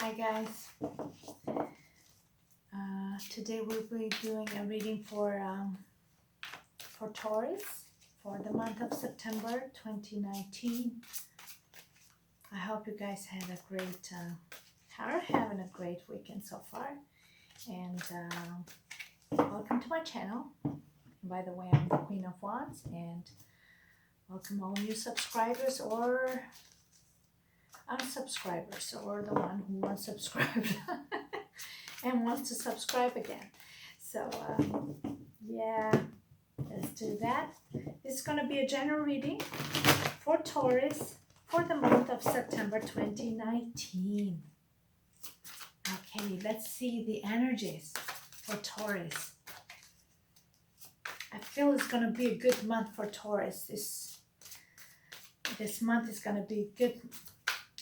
Hi guys. Today we'll be doing a reading for Taurus for the month of September 2019. I hope you guys had a great, are having a great weekend so far. And welcome to my channel. By the way, I'm the Queen of Wands, and welcome all new subscribers or unsubscribers, or the one who unsubscribed and wants to subscribe again. So yeah, let's do that. This is going to be a general reading for Taurus for the month of September 2019. Okay, let's see the energies for Taurus. I feel it's going to be a good month for Taurus. This month is going to be good.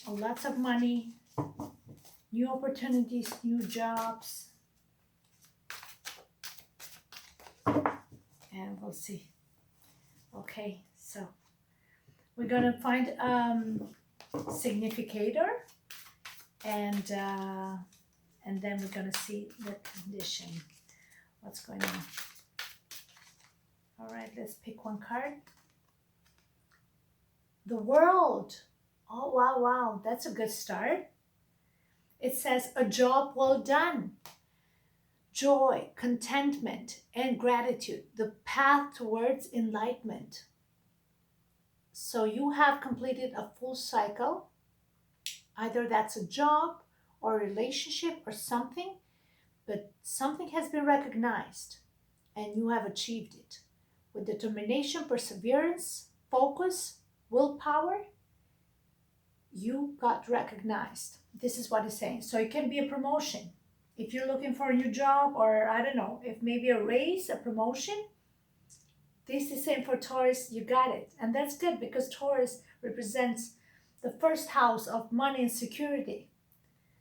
Lots of money, new opportunities, new jobs, and we'll see. Okay, so we're gonna find significator, and then we're gonna see the condition, what's going on. All right, let's pick one card. The World. Oh, wow, that's a good start. It says, a job well done. Joy, contentment, and gratitude. The path towards enlightenment. So you have completed a full cycle. Either that's a job or a relationship or something, but something has been recognized and you have achieved it. With determination, perseverance, focus, willpower, you got recognized. This is what it's saying. So it can be a promotion. If you're looking for a new job, or I don't know, if maybe a raise, a promotion, this is saying for Taurus, you got it. And that's good because Taurus represents the first house of money and security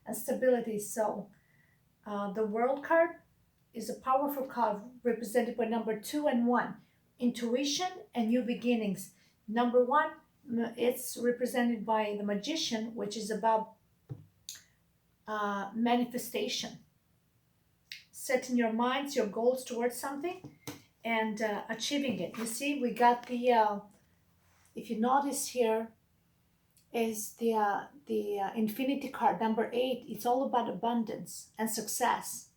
and stability. So the World card is a powerful card represented by number 2 and 1. Intuition and new beginnings. Number 1, it's represented by the Magician, which is about manifestation, setting your minds, your goals towards something and achieving it. You see, we got the if you notice here is the Infinity card, number 8. It's all about abundance and success,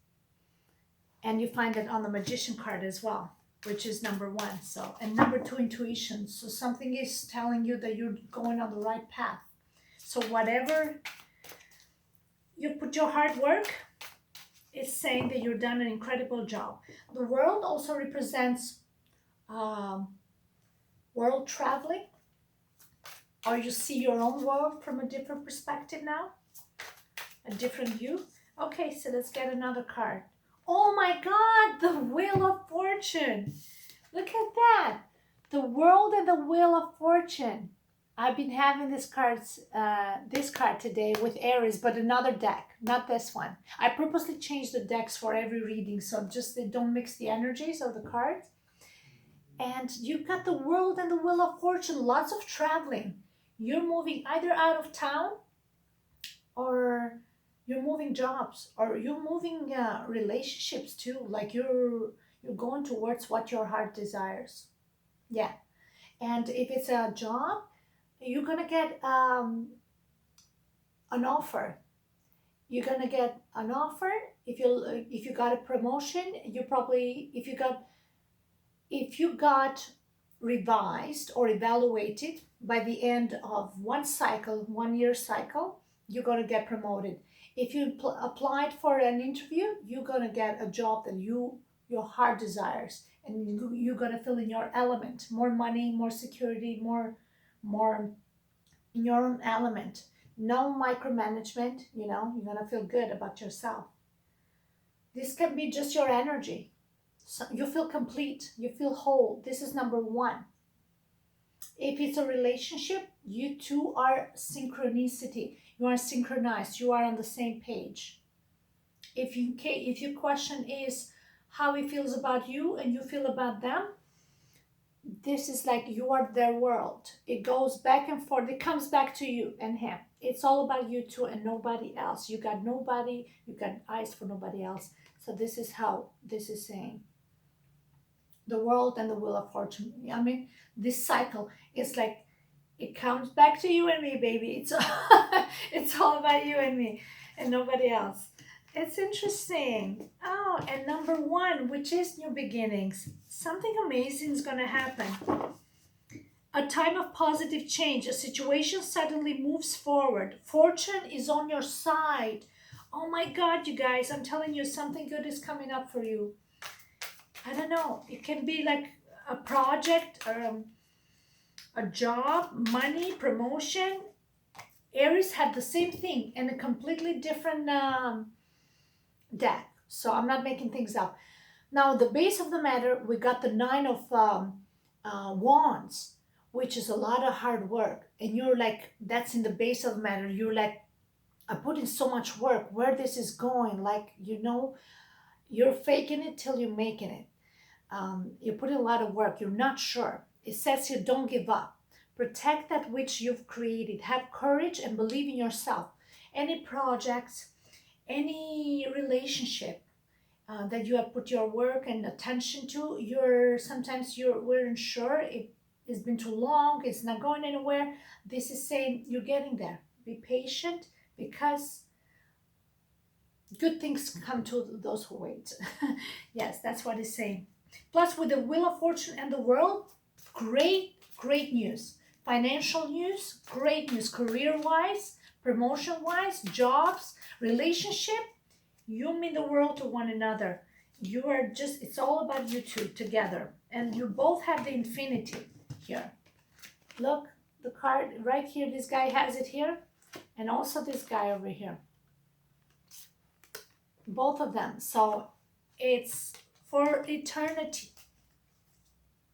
and you find it on the Magician card as well, which is number 1. So, and number 2, intuition. So something is telling you that you're going on the right path. So whatever you put your hard work, it's saying that you've done an incredible job. The World also represents world traveling, or you see your own world from a different perspective now, a different view. Okay, so let's get another card. Oh my God, the Wheel of Fortune. Look at that. The World and the Wheel of Fortune. I've been having this card today with Aries, but another deck, not this one. I purposely changed the decks for every reading, so just they don't mix the energies of the cards. And you've got the World and the Wheel of Fortune, lots of traveling. You're moving either out of town, or you're moving jobs, or you're moving relationships too. Like you're going towards what your heart desires. Yeah. And if it's a job, you're gonna get an offer. You're gonna get an offer. If you got a promotion, you probably if you got revised or evaluated by the end of one cycle, 1 year cycle, you're gonna get promoted. If you applied for an interview, you're gonna get a job that your heart desires, and you're gonna feel in your element. More money, more security, more in your own element. No micromanagement, you're gonna feel good about yourself. This can be just your energy. So you feel complete, you feel whole. This is number 1. If it's a relationship, you two are synchronicity. You are synchronized, you are on the same page. If your question is how he feels about you and you feel about them, this is like you are their world. It goes back and forth. It comes back to you and him. It's all about you two and nobody else. You got nobody. You got eyes for nobody else. So this is how this is saying the world and the wheel of fortune. I mean, this cycle is like it comes back to you and me, baby. It's it's all about you and me and nobody else. It's interesting. Oh, and number one, which is new beginnings. Something amazing is gonna happen. A time of positive change. A situation suddenly moves forward. Fortune is on your side. Oh my God, you guys! I'm telling you, something good is coming up for you. I don't know. It can be like a project, a job, money, promotion. Aries had the same thing and a completely different deck. So I'm not making things up. Now, the base of the matter, we got the Nine of Wands, which is a lot of hard work. And you're like, that's in the base of the matter. You're like, I put in so much work. Where this is going, like, you're faking it till you're making it. You put in a lot of work. You're not sure. It says here, don't give up. Protect that which you've created. Have courage and believe in yourself. Any projects, any relationship that you have put your work and attention to, we're unsure. It's been too long. It's not going anywhere. This is saying you're getting there. Be patient because good things come to those who wait. Yes, that's what it's saying. Plus, with the Wheel of Fortune and the World, great news. Financial news, great news. Career-wise, promotion-wise, jobs, relationship, you mean the world to one another. You are just, it's all about you two together. And you both have the infinity here. Look, the card right here, this guy has it here. And also this guy over here. Both of them. So it's for eternity.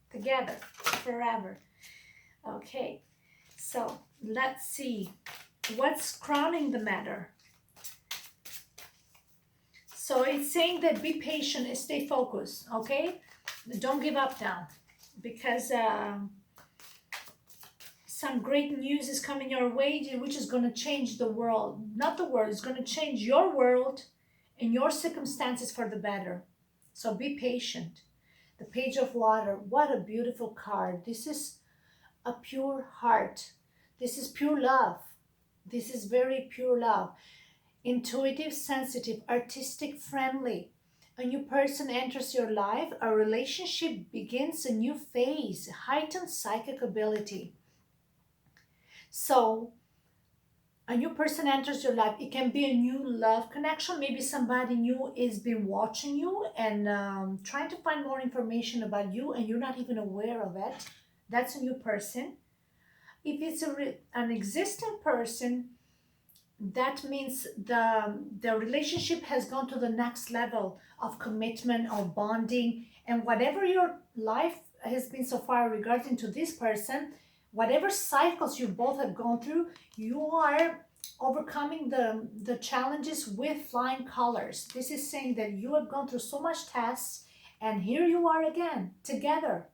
Together, forever. Okay, so let's see. What's crowning the matter? So it's saying that be patient and stay focused, okay? Don't give up now because some great news is coming your way, which is going to change the world. Not the world, it's going to change your world and your circumstances for the better. So be patient. The Page of Water, what a beautiful card. This is a pure heart. This is pure love. This is very pure love. Intuitive, sensitive, artistic, friendly. A new person enters your life. A relationship begins a new phase. Heightened psychic ability. So, a new person enters your life. It can be a new love connection. Maybe somebody new is been watching you and trying to find more information about you and you're not even aware of it. That's a new person. If it's an existing person, that means the relationship has gone to the next level of commitment or bonding, and whatever your life has been so far regarding to this person, whatever cycles you both have gone through, you are overcoming the challenges with flying colors. This is saying that you have gone through so much tests and here you are again together.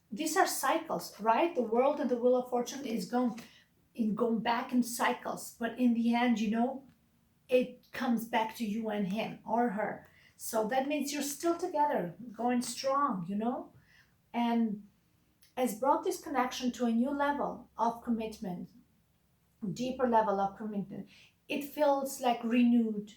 These are cycles, right? The world and the Wheel of Fortune is going back in cycles, but in the end, it comes back to you and him or her. So that means you're still together, going strong, and has brought this connection to a new level of commitment, deeper level of commitment. It feels like renewed.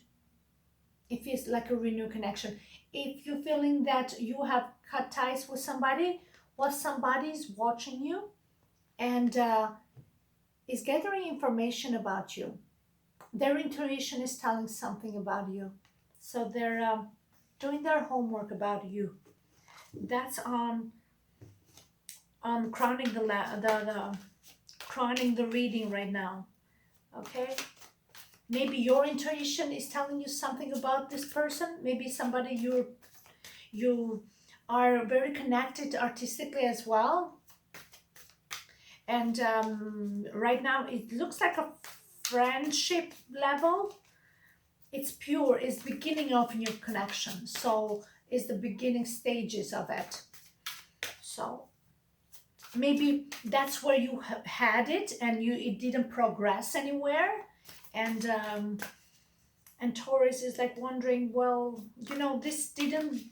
It feels like a renewed connection. If you're feeling that you have cut ties with somebody, well, somebody's watching you and is gathering information about you. Their intuition is telling something about you. So they're doing their homework about you. That's on crowning the crowning the reading right now. Okay? Maybe your intuition is telling you something about this person. Maybe somebody you are very connected artistically as well. And right now it looks like a friendship level. It's pure. It's beginning of new connection. So it's the beginning stages of it. So maybe that's where you had it and it didn't progress anywhere. And um, and Taurus is like wondering, well, this didn't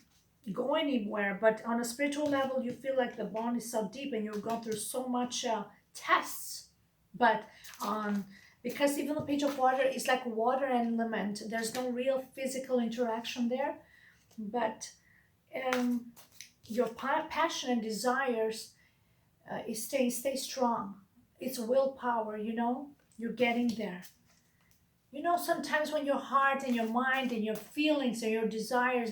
go anywhere, but on a spiritual level, you feel like the bond is so deep and you've gone through so much tests. But because even the page of water is like water element, there's no real physical interaction there. But um, your passion and desires stay strong. It's willpower, you're getting there. Sometimes when your heart and your mind and your feelings and your desires,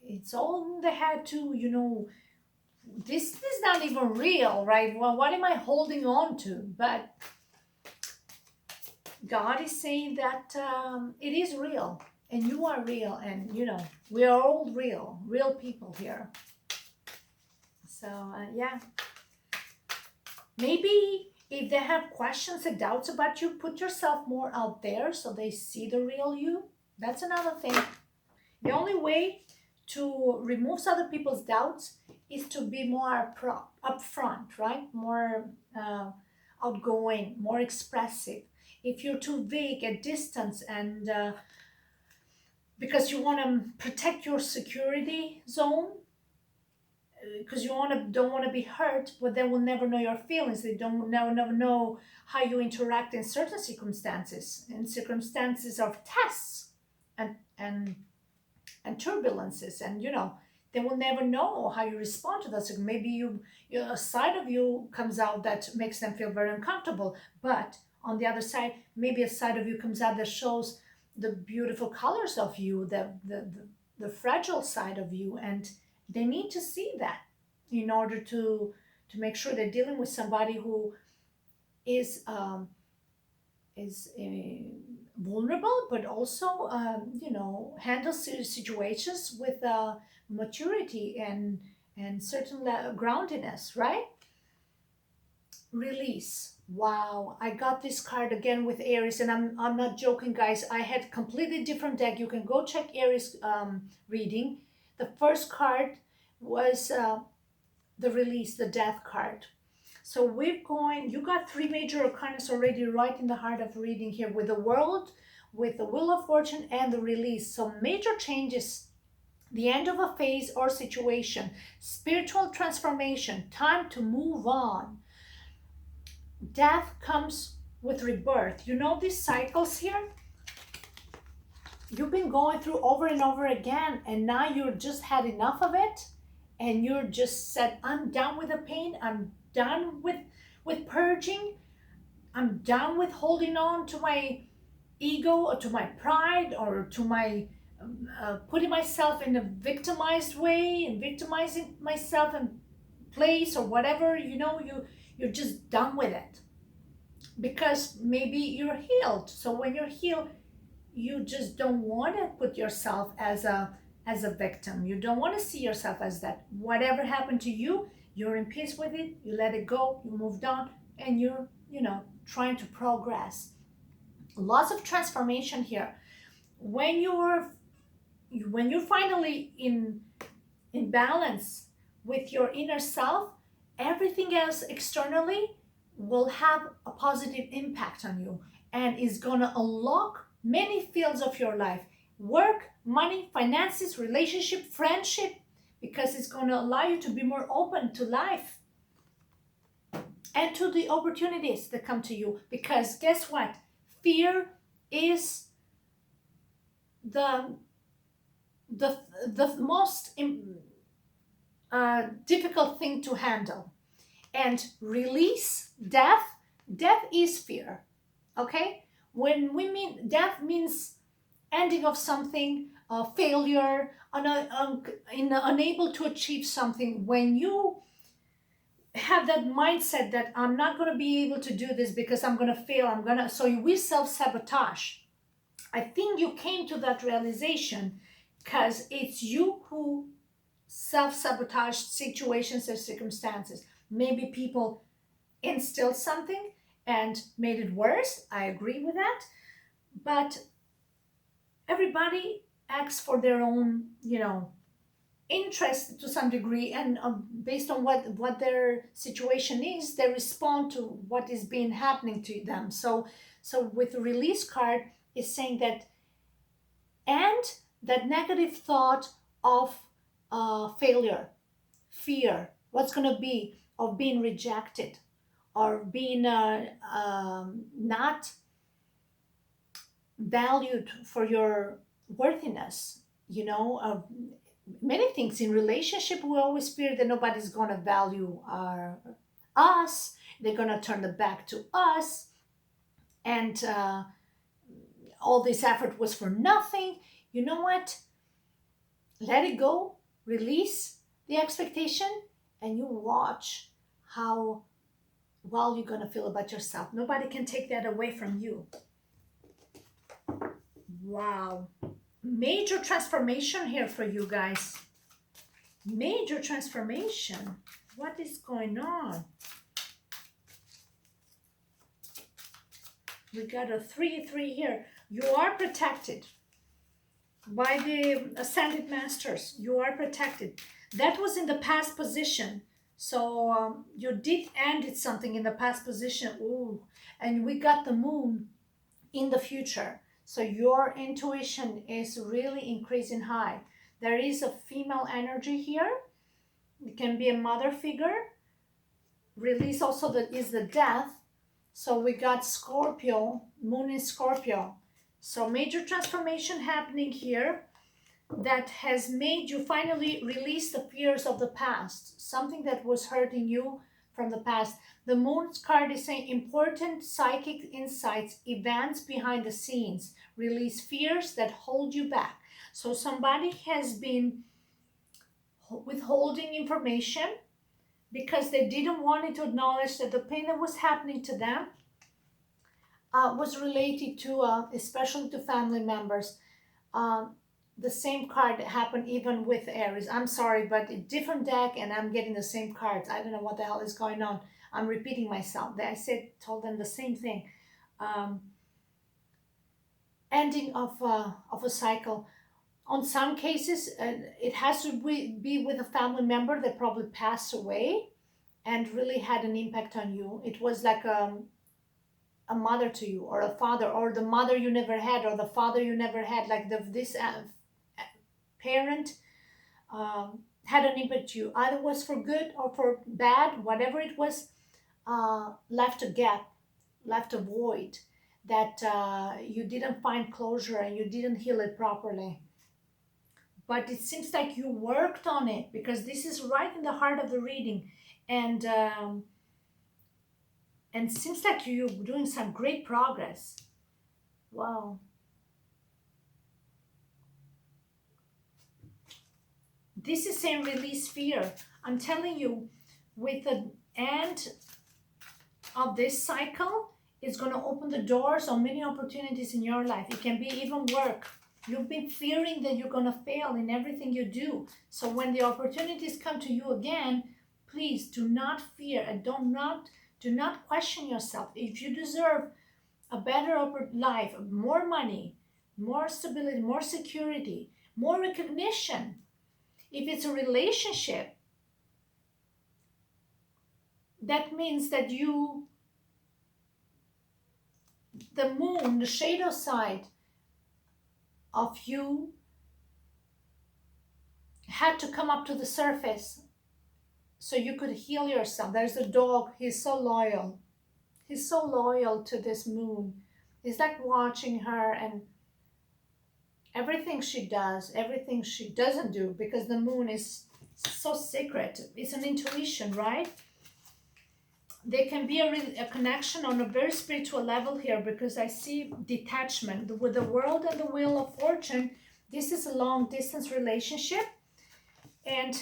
it's all in the head too. This is not even real, right? Well, what am I holding on to? But God is saying that it is real, and you are real, and we are all real people here. So yeah, maybe if they have questions and doubts about you, put yourself more out there so they see the real you. That's another thing. The only way to remove other people's doubts is to be more upfront, right? More outgoing, more expressive. If you're too vague at distance and because you want to protect your security zone, because you don't want to be hurt, but they will never know your feelings. They don't never know how you interact in certain circumstances, of tests and and and turbulences, and they will never know how you respond to those. Maybe a side of you comes out that makes them feel very uncomfortable, but on the other side, maybe a side of you comes out that shows the beautiful colors of you, the fragile side of you, and they need to see that in order to make sure they're dealing with somebody who is vulnerable, but also handles situations with maturity and certain groundedness, right? Release. Wow, I got this card again with Aries, and I'm not joking, guys. I had completely different deck. You can go check Aries reading. The first card was the release, the death card. So you got three major arcanas already right in the heart of reading here, with the world, with the wheel of fortune, and the release. So major changes, the end of a phase or situation, spiritual transformation, time to move on. Death comes with rebirth. These cycles here, you've been going through over and over again, and now you've just had enough of it, and you're just said, I'm done with the pain. I'm done with purging. I'm done with holding on to my ego or to my pride or to my putting myself in a victimized way and victimizing myself in place or whatever. You're just done with it because maybe you're healed. So when you're healed, you just don't want to put yourself as a victim. You don't want to see yourself as that. Whatever happened to you, you're in peace with it. You let it go. You moved on, and you're trying to progress. Lots of transformation here. When you're finally in balance with your inner self, everything else externally will have a positive impact on you and is going to unlock many fields of your life: work, money, finances, relationship, friendship, because it's going to allow you to be more open to life and to the opportunities that come to you. Because guess what? Fear is the most difficult thing to handle. And release, death is fear. Okay, when we mean death, means ending of something, failure, unable to achieve something. When you have that mindset that I'm not going to be able to do this because I'm going to fail, so we self-sabotage. I think you came to that realization because it's you who self-sabotage situations or circumstances. Maybe people instilled something and made it worse. I agree with that. But everybody acts for their own, interest to some degree, and based on what their situation is, they respond to what is being happening to them. So with the release card is saying that, and that negative thought of failure, fear, what's going to be of being rejected or being not valued for your worthiness, many things in relationship. We always fear that nobody's going to value us, they're going to turn the back to us, and all this effort was for nothing. You know what? Let it go, release the expectation, and you watch how well you're going to feel about yourself. Nobody can take that away from you. Wow. Major transformation here for you guys. Major transformation. What is going on? We got a 3-3 here. You are protected by the Ascended Masters. You are protected. That was in the past position. So you did end something in the past position. Ooh. And we got the moon in the future. So your intuition is really increasing high. There is a female energy here. It can be a mother figure. Release also that is the death. So we got Scorpio, moon in Scorpio. So major transformation happening here that has made you finally release the fears of the past, something that was hurting you from the past. The moon's card is saying important psychic insights, events behind the scenes, release fears that hold you back. So somebody has been withholding information because they didn't want to acknowledge that the pain that was happening to them was related to, especially to family members. The same card happened even with Aries. I'm sorry, but a different deck and I'm getting the same cards. I don't know what the hell is going on. I'm repeating myself. Told them the same thing. Ending of a cycle. On some cases, it has to be with a family member that probably passed away and really had an impact on you. It was like a mother to you, or a father, or the mother you never had, or the father you never had. Like this parent had an impact to you. Either was for good or for bad, whatever it was, left a gap, left a void that you didn't find closure and you didn't heal it properly. But it seems like you worked on it, because this is right in the heart of the reading, and seems like you're doing some great progress. Wow. This is saying release fear. I'm telling you, with the end of this cycle, it's going to open the doors on many opportunities in your life. It can be even work. You've been fearing that you're going to fail in everything you do. So when the opportunities come to you again, please do not fear, and do not question yourself. If you deserve a better life, more money, more stability, more security, more recognition. If it's a relationship, that means that the moon, the shadow side of you, had to come up to the surface so you could heal yourself. There's a dog. He's so loyal. He's so loyal to this moon. He's like watching her, and everything she does, everything she doesn't do, because the moon is so secret. It's an intuition, right? There can be a connection on a very spiritual level here, because I see detachment with the world and the wheel of fortune. This is a long distance relationship, and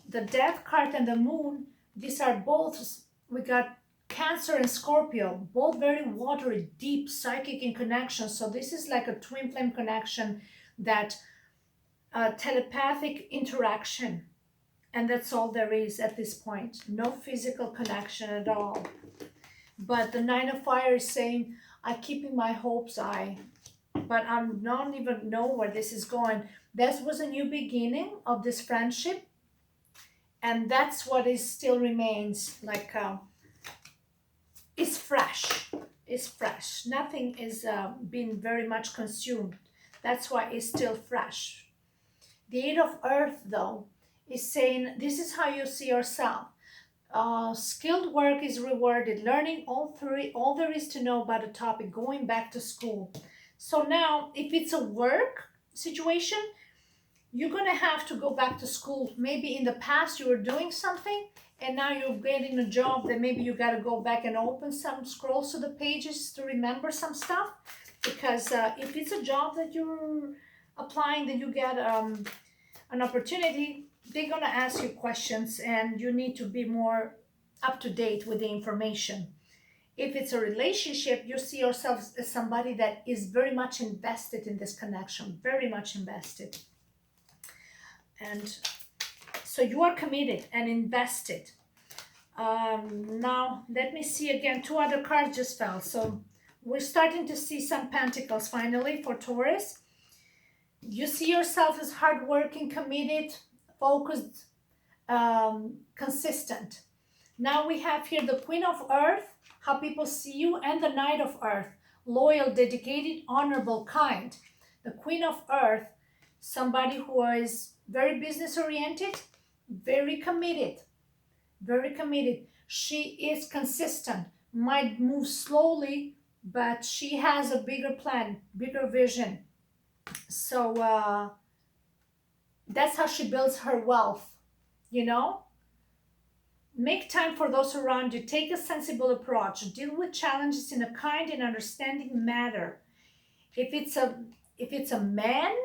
the death card and the moon, these are both, we got Cancer and Scorpio, both very watery, deep, psychic in connection. So this is like a twin flame connection, that telepathic interaction. And that's all there is at this point. No physical connection at all. But the Nine of Fire is saying, I'm keeping my hopes high. but I don't even know where this is going. This was a new beginning of this friendship, and that's what is still remains like it's fresh. It's fresh. Nothing is been very much consumed. That's why it's still fresh. The Eight of Earth, though, is saying this is how you see yourself. Skilled work is rewarded. Learning all there is to know about a topic. Going back to school. So now, if it's a work situation, you're gonna have to go back to school. Maybe in the past you were doing something, and now you're getting a job that maybe you gotta go back and open some scrolls to the pages to remember some stuff. Because if it's a job that you're applying, that you get an opportunity, they're gonna ask you questions, and you need to be more up to date with the information. If it's a relationship, you see yourself as somebody that is very much invested in this connection, very much invested. And so you are committed and invested. Now, let me see again. Two other cards just fell. So we're starting to see some pentacles finally for Taurus. You see yourself as hardworking, committed, focused, consistent. Now we have here the Queen of Earth, how people see you, and the Knight of Earth, loyal, dedicated, honorable, kind. The Queen of Earth, somebody who is very business oriented, very committed, very committed. She is consistent, might move slowly, but she has a bigger plan, bigger vision. So that's how she builds her wealth, you know? Make time for those around you. Take a sensible approach. Deal with challenges in a kind and understanding manner. If it's a man,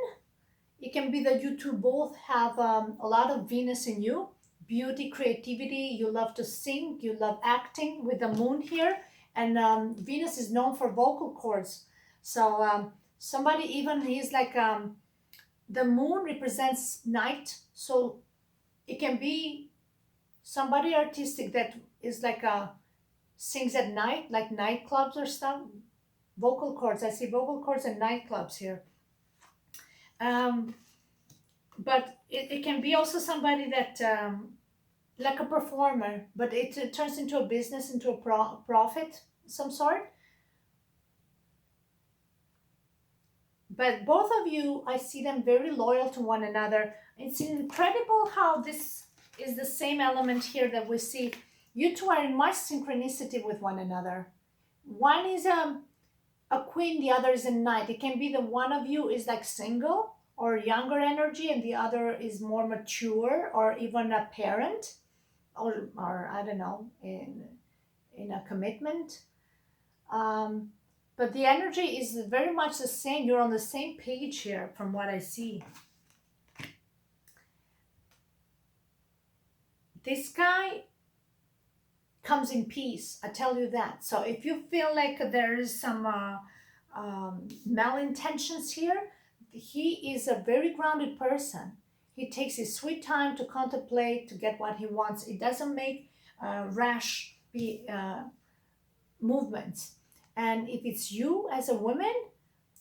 it can be that you two both have a lot of Venus in you. Beauty, creativity. You love to sing. You love acting with the moon here. And Venus is known for vocal cords. So somebody even is like the moon represents night. So it can be somebody artistic that is like sings at night, like nightclubs or stuff. Vocal cords. I see vocal cords and nightclubs here. But it can be also somebody that like a performer, but it turns into a business, into a profit some sort. But both of you, I see them very loyal to one another. It's incredible how this is the same element here that we see. You two are in much synchronicity with one another. One is a queen, the other is a knight. It can be that one of you is like single or younger energy, and the other is more mature, or even a parent, or I don't know, in a commitment. But the energy is very much the same. You're on the same page here from what I see. This guy comes in peace, I tell you that. So if you feel like there is some malintentions here, he is a very grounded person. He takes his sweet time to contemplate, to get what he wants. It doesn't make rash movements. And if it's you as a woman,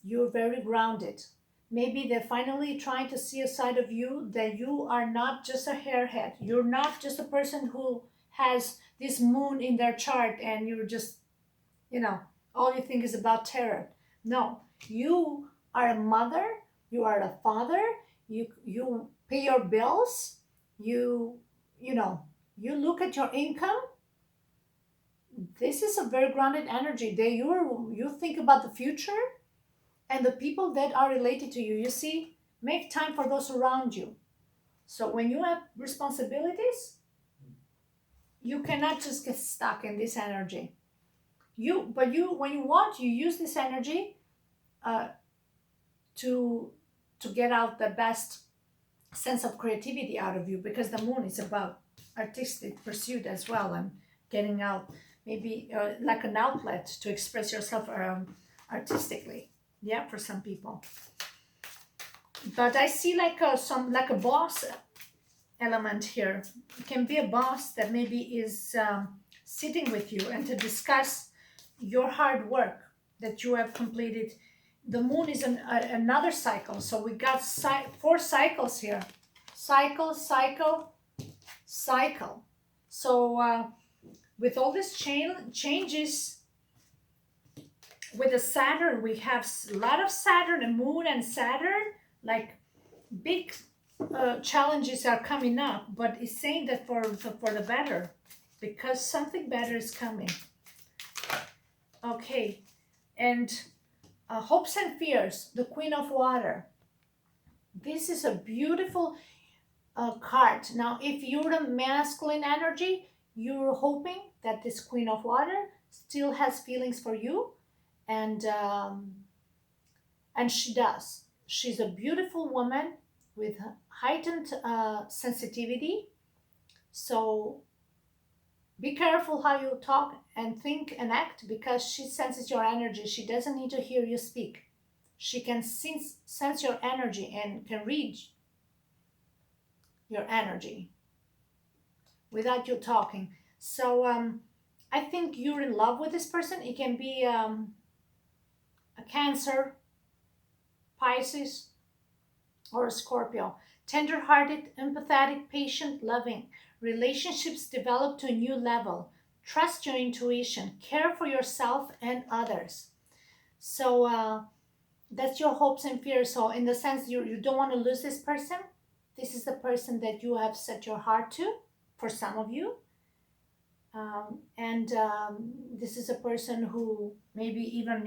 you're very grounded. Maybe they're finally trying to see a side of you that you are not just a hairhead. You're not just a person who has this moon in their chart and you're just, all you think is about tarot. No, you are a mother, you are a father, you pay your bills, you look at your income. This is a very grounded energy. You think about the future and the people that are related to you. You see, make time for those around you. So when you have responsibilities, you cannot just get stuck in this energy. When you want, you use this energy to get out the best sense of creativity out of you, because the moon is about artistic pursuit as well, and getting out, maybe like an outlet to express yourself artistically. Yeah, for some people. But I see like a boss element here. It can be a boss that maybe is sitting with you and to discuss your hard work that you have completed. the moon is another cycle. So we got 4 cycles here. Cycle, cycle, cycle. So with all these changes with the Saturn, we have a lot of Saturn and moon and Saturn, like big challenges are coming up, but it's saying that for the better, because something better is coming. Okay, and hopes and fears, the Queen of Water. This is a beautiful card. Now, if you're the masculine energy, you're hoping that this Queen of Water still has feelings for you, and she does. She's a beautiful woman with heightened sensitivity. So be careful how you talk and think and act, because she senses your energy. She doesn't need to hear you speak. She can sense your energy and can read your energy without you talking. So I think you're in love with this person. It can be a Cancer, Pisces, or a Scorpio. Tender-hearted, empathetic, patient, loving. Relationships develop to a new level. Trust your intuition. Care for yourself and others. So that's your hopes and fears. So in the sense you don't want to lose this person. This is the person that you have set your heart to, for some of you. And this is a person who maybe even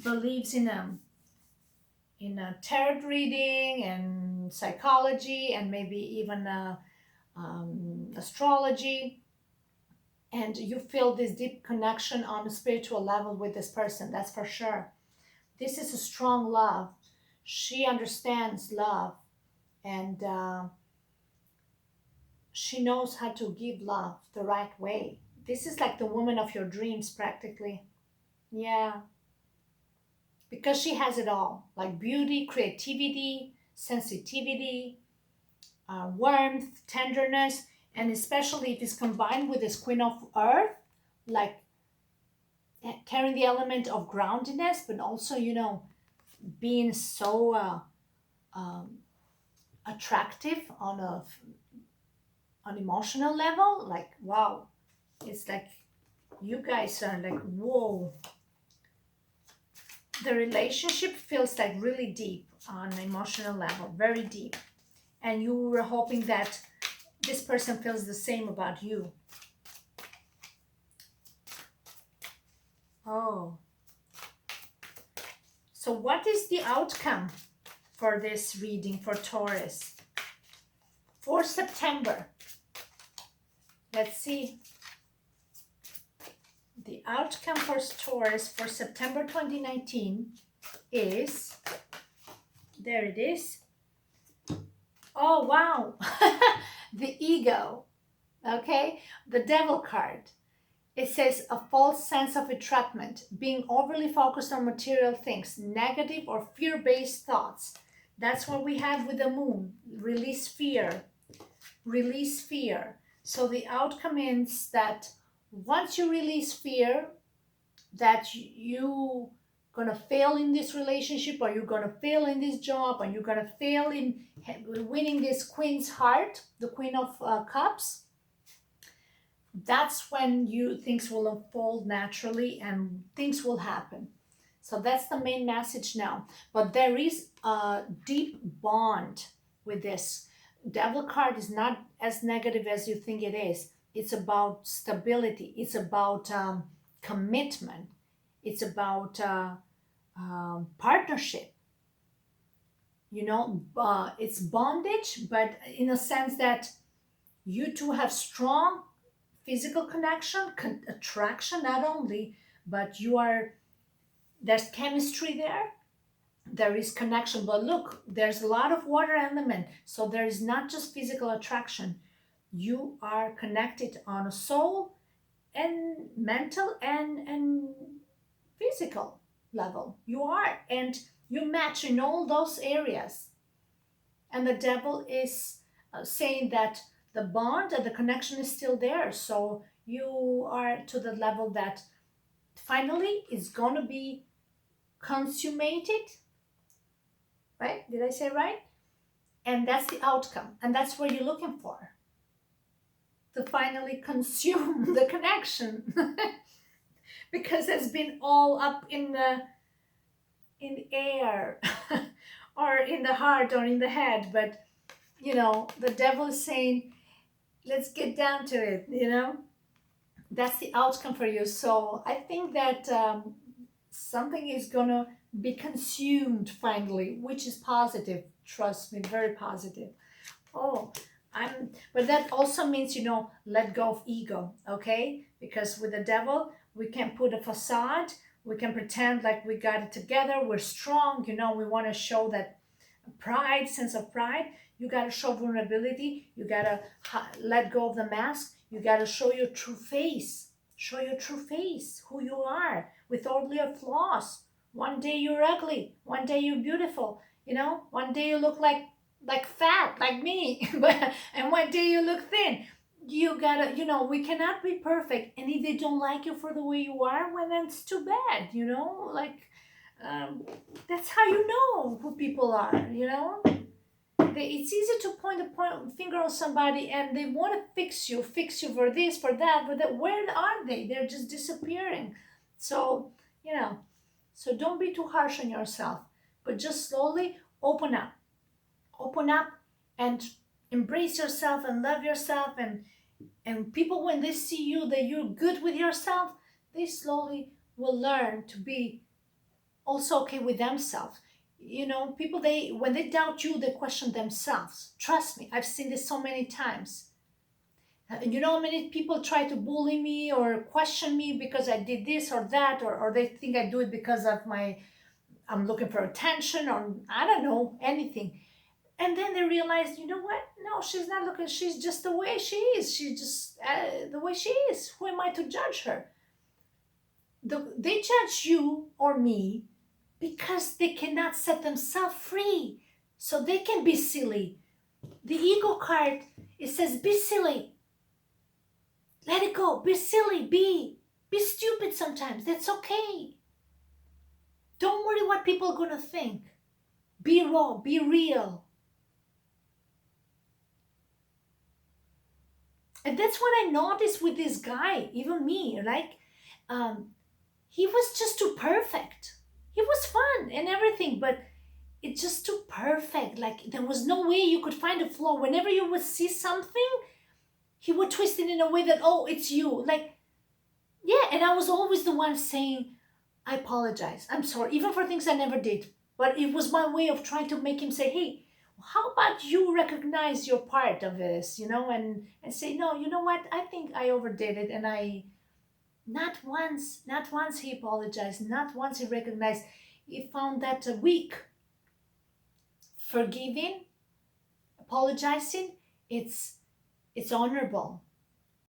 believes in a tarot reading and psychology, and maybe even astrology, and you feel this deep connection on a spiritual level with this person. That's for sure. This is a strong love. She understands love, and she knows how to give love the right way. This is like the woman of your dreams, practically. Yeah, because she has it all, like beauty, creativity, sensitivity, warmth, tenderness, and especially if it's combined with this Queen of Earth, like carrying the element of groundedness, but also, being so attractive on an emotional level. Like, wow, it's like you guys are like, whoa. The relationship feels like really deep on an emotional level, very deep. And you were hoping that this person feels the same about you. Oh. So what is the outcome for this reading for Taurus? For September. Let's see. The outcome for Taurus for September 2019 is, there it is. Oh, wow. The ego. Okay. The Devil card. It says a false sense of entrapment, being overly focused on material things, negative or fear-based thoughts. That's what we have with the moon. Release fear. Release fear. So the outcome is that once you release fear that you gonna fail in this relationship, or you're gonna fail in this job, or you're gonna fail in winning this Queen's heart, the Queen of Cups, that's when things will unfold naturally and things will happen. So that's the main message now. But there is a deep bond with this. Devil card is not as negative as you think it is. It's about stability. It's about commitment. It's about partnership. It's bondage, but in a sense that you two have strong physical connection, attraction not only, but there's chemistry there. There is connection, but look, there's a lot of water element. So there is not just physical attraction. You are connected on a soul and mental and physical level. You are, and you match in all those areas. And the Devil is saying that the bond and the connection is still there. So you are to the level that finally it's going to be consummated, right? Did I say right? And that's the outcome. And that's what you're looking for, to finally consume the connection. Because it's been all up in air or in the heart or in the head. But the devil is saying, let's get down to it. That's the outcome for you. So I think that something is gonna be consumed finally, which is positive. Trust me, very positive. Oh, but that also means, let go of ego, okay? Because with the devil, we can put a facade, we can pretend like we got it together, we're strong, we want to show that pride, sense of pride. You got to show vulnerability, you got to let go of the mask, you got to show your true face, who you are, with all your flaws. One day you're ugly, one day you're beautiful, one day you look like fat like me, but and one day you look thin. You gotta, we cannot be perfect, and if they don't like you for the way you are, well, then it's too bad. Like, that's how you know who people are. It's easy to point a finger on somebody, and they want to fix you for this, for that, but where are they? They're just disappearing. So, so don't be too harsh on yourself, but just slowly open up and embrace yourself and love yourself. And people, when they see you that you're good with yourself, they slowly will learn to be also okay with themselves. People, when they doubt you, they question themselves. Trust me, I've seen this so many times. How many people try to bully me or question me because I did this or that, or they think I do it because of I'm looking for attention, or I don't know, anything. And then they realize, you know what? No, she's not looking. She's just the way she is. She's just the way she is. Who am I to judge her? They judge you or me because they cannot set themselves free. So they can be silly. The ego card, it says, be silly. Let it go. Be silly. Be stupid sometimes. That's okay. Don't worry what people are going to think. Be raw. Be real. And that's what I noticed with this guy, even me, like, he was just too perfect. He was fun and everything, but it's just too perfect. Like, there was no way you could find a flaw. Whenever you would see something, he would twist it in a way that, oh, it's you. Like, yeah, and I was always the one saying, I apologize. I'm sorry, even for things I never did. But it was my way of trying to make him say, hey, how about you recognize your part of this, and say, no, you know what? I think I overdid it. And not once he apologized. Not once he recognized. He found that weak. Forgiving, apologizing, it's honorable.